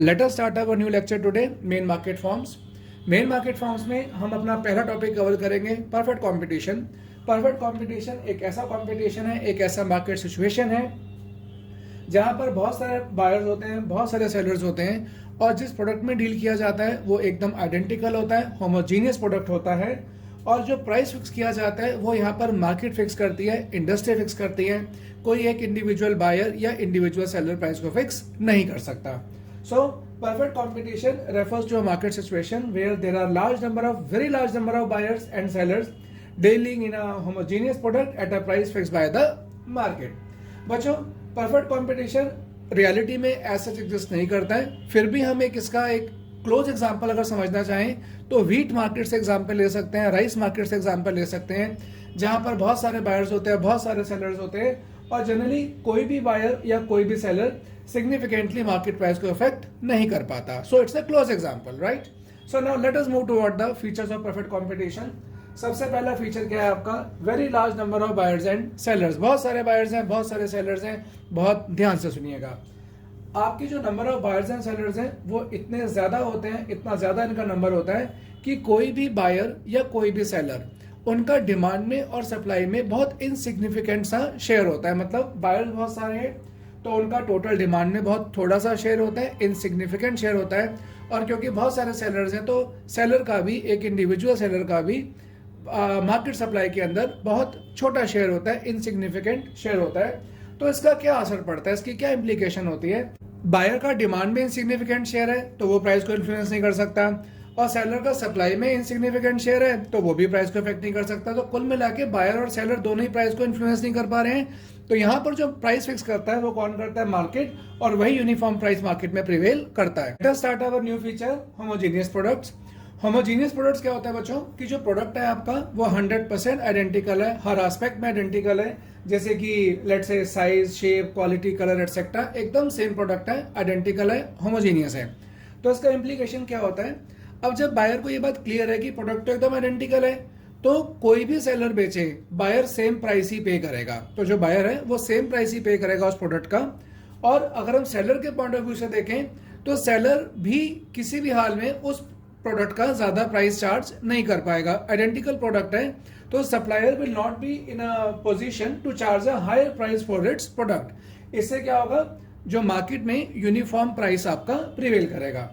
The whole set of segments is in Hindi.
Let us start our new lecture today, main market forms. Main market forms में हम अपना पहला टॉपिक कवर करेंगे, परफेक्ट कंपटीशन। परफेक्ट कंपटीशन एक ऐसा कंपटीशन है, एक ऐसा मार्केट सिचुएशन है जहां पर बहुत सारे बायर्स होते हैं, बहुत सारे सेलर्स होते हैं और जिस प्रोडक्ट में डील किया जाता है वो एकदम आइडेंटिकल होता है, होमोजीनियस प्रोडक्ट होता है। और जो प्राइस फिक्स किया जाता है वो यहाँ पर मार्केट फिक्स करती है, इंडस्ट्री फिक्स करती है। कोई एक इंडिविजुअल बायर या इंडिविजुअल सेलर प्राइस को फिक्स नहीं कर सकता। So, perfect competition refers to a market situation where there are very large number of buyers and sellers dealing in a homogeneous product at a price fixed by the market. बच्चों, perfect competition रियलिटी में ऐसा एग्जिस्ट नहीं करता है, फिर भी हम इसका एक क्लोज एग्जाम्पल अगर समझना चाहें तो व्हीट मार्केट से एग्जाम्पल ले सकते हैं, राइस मार्केट से एग्जाम्पल ले सकते हैं, जहां पर बहुत सारे बायर्स होते हैं, बहुत सारे सेलर्स होते हैं और जनरली कोई भी बायर या कोई भी सेलर सिग्निफिकेंटली मार्केट प्राइस को इफेक्ट नहीं कर पाता। So it's a close example, right? So now let us move toward the features of perfect competition. सबसे पहला फीचर क्या है आपका? Very large number of buyers and sellers. बहुत सारे बायर्स हैं, बहुत सारे सेलर्स हैं। बहुत ध्यान से सुनिएगा, आपकी जो number of buyers and sellers हैं वो इतने ज्यादा होते हैं, इतना ज्यादा इनका नंबर होता है कि कोई भी बायर या कोई भी सेलर उनका डिमांड में और सप्लाई में बहुत इनसिग्निफिकेंट सा शेयर होता है। मतलब बायर्स बहुत सारे हैं तो उनका टोटल डिमांड में बहुत थोड़ा सा शेयर होता है, इनसिग्निफिकेंट शेयर होता है। और क्योंकि बहुत सारे सेलर्स हैं तो सेलर का भी, एक इंडिविजुअल सेलर का भी मार्केट सप्लाई के अंदर बहुत छोटा शेयर होता है, इनसिग्निफिकेंट शेयर होता है। तो इसका क्या असर पड़ता है, इसकी क्या इम्प्लीकेशन होती है? बायर का डिमांड में इनसिग्निफिकेंट शेयर है तो वो प्राइस को इन्फ्लुएंस नहीं कर सकता, और सेलर का सप्लाई में इनसिग्निफिकेंट शेयर है तो वो भी प्राइस को इफेक्ट नहीं कर सकता। तो कुल मिला के बायर और सेलर दोनों ही प्राइस को इन्फ्लुएंस नहीं कर पा रहे हैं। तो यहाँ पर जो प्राइस फिक्स करता है वो कौन करता है? मार्केट। और वही यूनिफॉर्म प्राइस मार्केट में प्रिवेल करता है। Let us start our new feature, homogeneous products. Homogeneous products क्या होता है बच्चों? कि जो प्रोडक्ट है आपका वो 100% आइडेंटिकल है, हर एस्पेक्ट में आइडेंटिकल है। जैसे कि let's say size, shape, quality, colour etcetera एकदम सेम प्रोडक्ट है, आइडेंटिकल है, होमोजीनियस है। तो इसका इम्प्लीकेशन क्या होता है? अब जब बायर को ये बात क्लियर है कि प्रोडक्ट तो एकदम आइडेंटिकल है तो कोई भी सेलर बेचे, बायर सेम प्राइस ही पे करेगा। तो जो बायर है वो सेम प्राइस ही पे करेगा उस प्रोडक्ट का। और अगर हम सेलर के पॉइंट ऑफ व्यू से देखें तो सेलर भी किसी भी हाल में उस प्रोडक्ट का ज्यादा प्राइस चार्ज नहीं कर पाएगा। आइडेंटिकल प्रोडक्ट है तो supplier will not be in a position to charge a higher price for its product. इससे क्या होगा? जो मार्केट में यूनिफॉर्म प्राइस आपका प्रिवेल करेगा।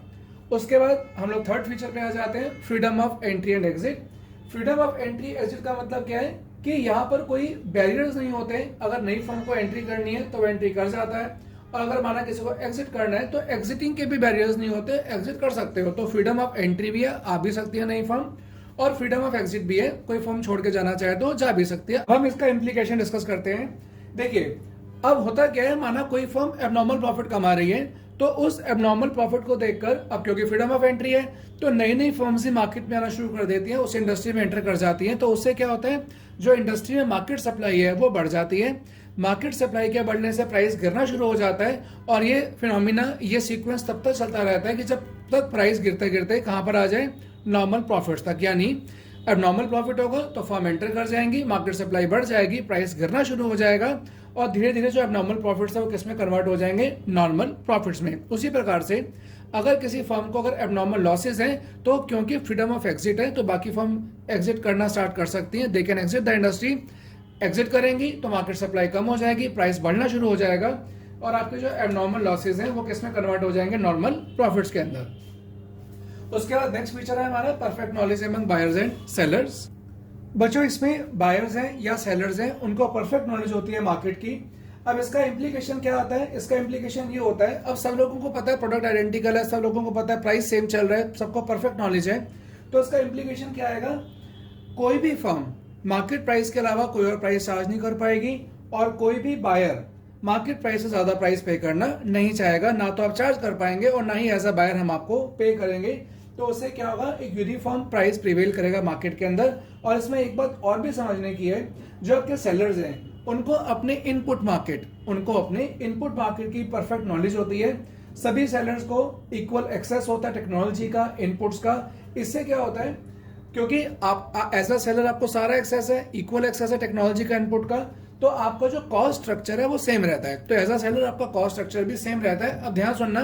उसके बाद हम लोग थर्ड फीचर पे आ जाते हैं, freedom of entry and exit. Freedom of entry exit का मतलब क्या है? कि यहाँ पर कोई बैरियर्स नहीं होते। अगर नई फर्म को एंट्री करनी है तो वो एंट्री कर जाता है, और अगर माना किसी को एग्जिट करना है तो एग्जिटिंग के भी बैरियर्स नहीं होते, एग्जिट कर सकते हो। तो फ्रीडम ऑफ एंट्री भी है, आ भी सकती है नई फर्म, और फ्रीडम ऑफ एग्जिट भी है, कोई फर्म छोड़ के जाना चाहे तो जा भी सकती है। हम इसका इम्प्लीकेशन डिस्कस करते हैं। देखिए, अब होता क्या है, माना कोई फर्म एबनॉर्मल प्रॉफिट कमा रही है तो उस एबनॉर्मल प्रॉफिट को देखकर, अब क्योंकि फ्रीडम ऑफ एंट्री है तो नई नई फर्म्स ही मार्केट में आना शुरू कर देती हैं, उस इंडस्ट्री में एंटर कर जाती हैं। तो उससे क्या होता है? जो इंडस्ट्री में मार्केट सप्लाई है वो बढ़ जाती है। मार्केट सप्लाई के बढ़ने से प्राइस गिरना शुरू हो जाता है, और ये फिनोमिना, ये सीक्वेंस तब तक चलता रहता है कि जब तक प्राइस गिरते गिरते कहां पर आ जाए? नॉर्मल प्रॉफिट्स तक। यानी अब नॉर्मल प्रॉफिट होगा तो फर्म एंटर कर जाएंगी, मार्केट सप्लाई बढ़ जाएगी, प्राइस गिरना शुरू हो जाएगा, और धीरे धीरे जो एबनॉर्मल प्रॉफिट्स है वो किस में कन्वर्ट हो जाएंगे? नॉर्मल प्रॉफिट्स में। उसी प्रकार से अगर किसी फर्म को अगर एबनॉर्मल लॉसेस हैं तो क्योंकि फ्रीडम ऑफ एग्जिट है तो बाकी फर्म एग्जिट करना स्टार्ट कर सकती हैं, they can exit the industry. Exit करेंगी तो मार्केट सप्लाई कम हो जाएगी, प्राइस बढ़ना शुरू हो जाएगा, और आपके जो एबनॉर्मल लॉसेस हैं वो किस में कन्वर्ट हो जाएंगे? नॉर्मल प्रॉफिट्स के अंदर। उसके बाद नेक्स्ट फीचर है हमारा perfect knowledge among buyers and sellers. बच्चों, इसमें बायर्स हैं या सेलर्स हैं, उनको परफेक्ट नॉलेज होती है मार्केट की। अब इसका इम्प्लीकेशन क्या आता है? इसका इम्प्लीकेशन ये होता है, अब सब लोगों को पता है प्रोडक्ट आइडेंटिकल है, सब लोगों को पता है प्राइस सेम चल रहा है, सबको परफेक्ट नॉलेज है। तो इसका इम्प्लीकेशन क्या आएगा? कोई भी फर्म मार्केट प्राइस के अलावा कोई और प्राइस चार्ज नहीं कर पाएगी, और कोई भी बायर मार्केट प्राइस से ज्यादा प्राइस पे करना नहीं चाहेगा। ना तो आप चार्ज कर पाएंगे और ना ही एज अ बायर हम आपको पे करेंगे। तो उससे क्या होगा? एक यूनिफॉर्म प्राइस प्रिवेल करेगा मार्केट के अंदर। और इसमें एक बात और भी समझने की है, जो आपके सेलर्स हैं उनको अपने इनपुट मार्केट की परफेक्ट नॉलेज होती है। सभी सेलर्स को इक्वल एक्सेस होता है टेक्नोलॉजी का, इनपुट्स का। इससे क्या होता है? क्योंकि आप एज अ सेलर आपको सारा एक्सेस है, इक्वल एक्सेस है टेक्नोलॉजी का, इनपुट का, तो आपका जो कॉस्ट स्ट्रक्चर है वो सेम रहता है। तो एज अ सेलर आपका कॉस्ट स्ट्रक्चर भी सेम रहता है। अब ध्यान सुनना,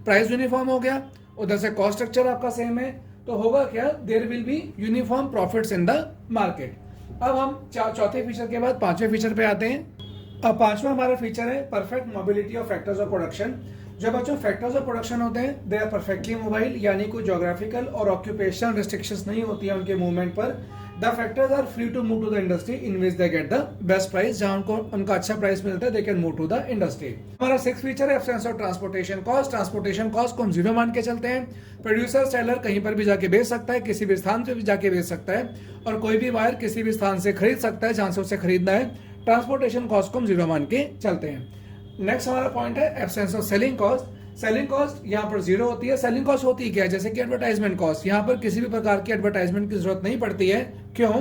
प्राइस यूनिफॉर्म हो गया, उधर से कॉस्ट स्ट्रक्चर आपका सेम है, तो होगा क्या, there will be uniform profits in the market. अब हम चौथे फीचर के बाद पांचवें फीचर पे आते हैं। अब पांचवा हमारा फीचर है perfect mobility of factors of production. जो बच्चों फैक्टर्स ऑफ प्रोडक्शन होते हैं दे आर परफेक्टली मोबाइल, यानी कोई जोग्राफिकल और ऑक्यूपेशनल रिस्ट्रिक्शंस नहीं होती है उनके मूवमेंट पर। The factors are free to move to the industry in which they get the best price, जहां उनको उनका अच्छा प्राइस मिलता है, they can move to the industry. हमारा सिक्स फीचर है absence of transportation cost. Transportation cost को हम जीरो मान के चलते हैं। प्रोड्यूसर सेलर कहीं पर भी जाके बेच सकता है, किसी भी स्थान से भी जाके बेच सकता है, और कोई भी बायर किसी भी स्थान से खरीद सकता है जहां से उसे खरीदना है। ट्रांसपोर्टेशन कॉस्ट को हम जीरो मान के चलते हैं। नेक्स्ट हमारा पॉइंट है absence of selling cost. Selling cost यहाँ पर जीरो होती है। सेलिंग कॉस्ट होती क्या है, जैसे कि एडवर्टाइजमेंट कॉस्ट, यहाँ पर किसी भी प्रकार की एडवर्टाइजमेंट की जरूरत नहीं पड़ती है। क्यों?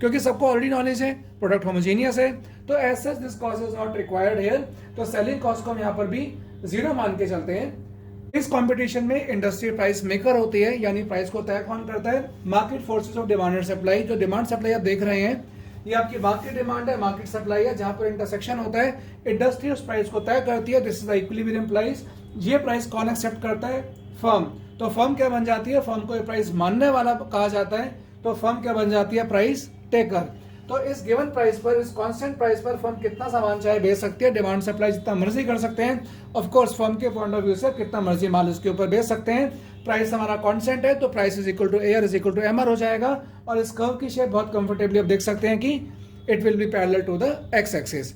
क्योंकि सबको ऑलरेडी नॉलेज है, प्रोडक्ट होमोजेनियस है, तो as such this cost is not required here. तो सेलिंग कॉस्ट को हम यहाँ पर भी जीरो मान के चलते हैं। इस कंपटीशन में इंडस्ट्री प्राइस मेकर होती है, यानी प्राइस को तय कौन करता है, market forces of demand and supply. जो डिमांड सप्लाई आप देख रहे हैं ये आपकी मार्केट डिमांड है, मार्केट सप्लाई है, जहां पर इंटरसेक्शन होता है। इंडस्ट्री उस प्राइस को तय करती है, this is the equilibrium price. ये प्राइस कौन एक्सेप्ट करता है, फर्म। तो फर्म क्या बन जाती है, फर्म को ये प्राइस मानने वाला कहा जाता है, तो फर्म क्या बन जाती है, प्राइस टेकर। तो इस गिवन प्राइस पर, इस कांस्टेंट प्राइस पर फर्म कितना सामान चाहे बेच सकती है, डिमांड सप्लाई जितना मर्जी कर सकते हैं। ऑफ कोर्स फर्म के पॉइंट ऑफ व्यू से कितना मर्जी माल इसके ऊपर बेच सकते हैं। प्राइस हमारा कांस्टेंट है, तो price is equal to AR is equal to MR हो जाएगा। और इस कर्व की शेप बहुत कंफर्टेबली आप देख सकते हैं कि it will be parallel to the x axis.